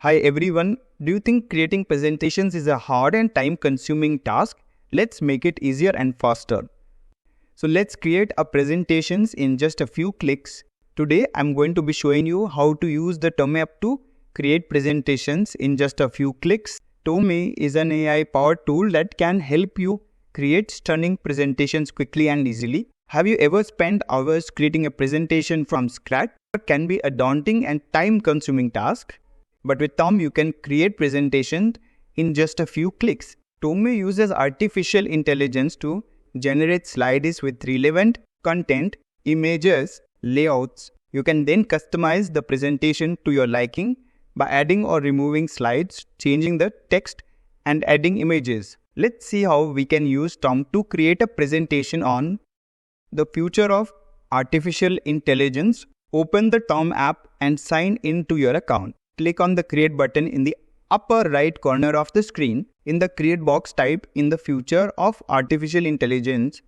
Hi everyone, do you think creating presentations is a hard and time-consuming task? Let's make it easier and faster. So let's create a presentations in just a few clicks. Today I'm going to be showing you how to use the Tome app to create presentations in just a few clicks. Tome is an AI-powered tool that can help you create stunning presentations quickly and easily. Have you ever spent hours creating a presentation from scratch? It can be a daunting and time-consuming task. But with Tome, you can create presentations in just a few clicks. Tome uses artificial intelligence to generate slides with relevant content, images, layouts. You can then customize the presentation to your liking by adding or removing slides, changing the text, and adding images. Let's see how we can use Tome to create a presentation on the future of artificial intelligence. Open the Tome app and sign in to your account. Click on the Create button in the upper right corner of the screen. In the Create box, type in the future of artificial intelligence.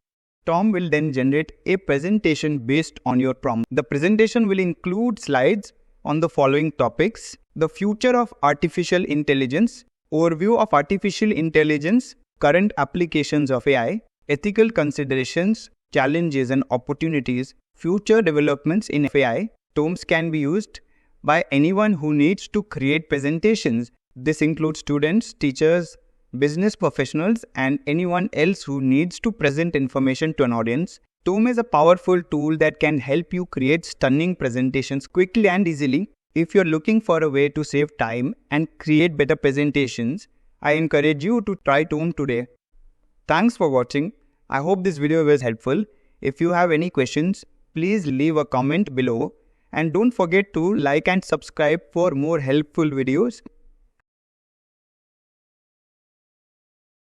Tome will then generate a presentation based on your prompt. The presentation will include slides on the following topics: the future of artificial intelligence, overview of artificial intelligence, current applications of AI, ethical considerations, challenges and opportunities, future developments in AI. Tomes can be used by anyone who needs to create presentations. This includes students, teachers, business professionals, and anyone else who needs to present information to an audience. Tome is a powerful tool that can help you create stunning presentations quickly and easily. If you're looking for a way to save time and create better presentations, I encourage you to try Tome today. Thanks for watching. I hope this video was helpful. If you have any questions, please leave a comment below. And don't forget to like and subscribe for more helpful videos.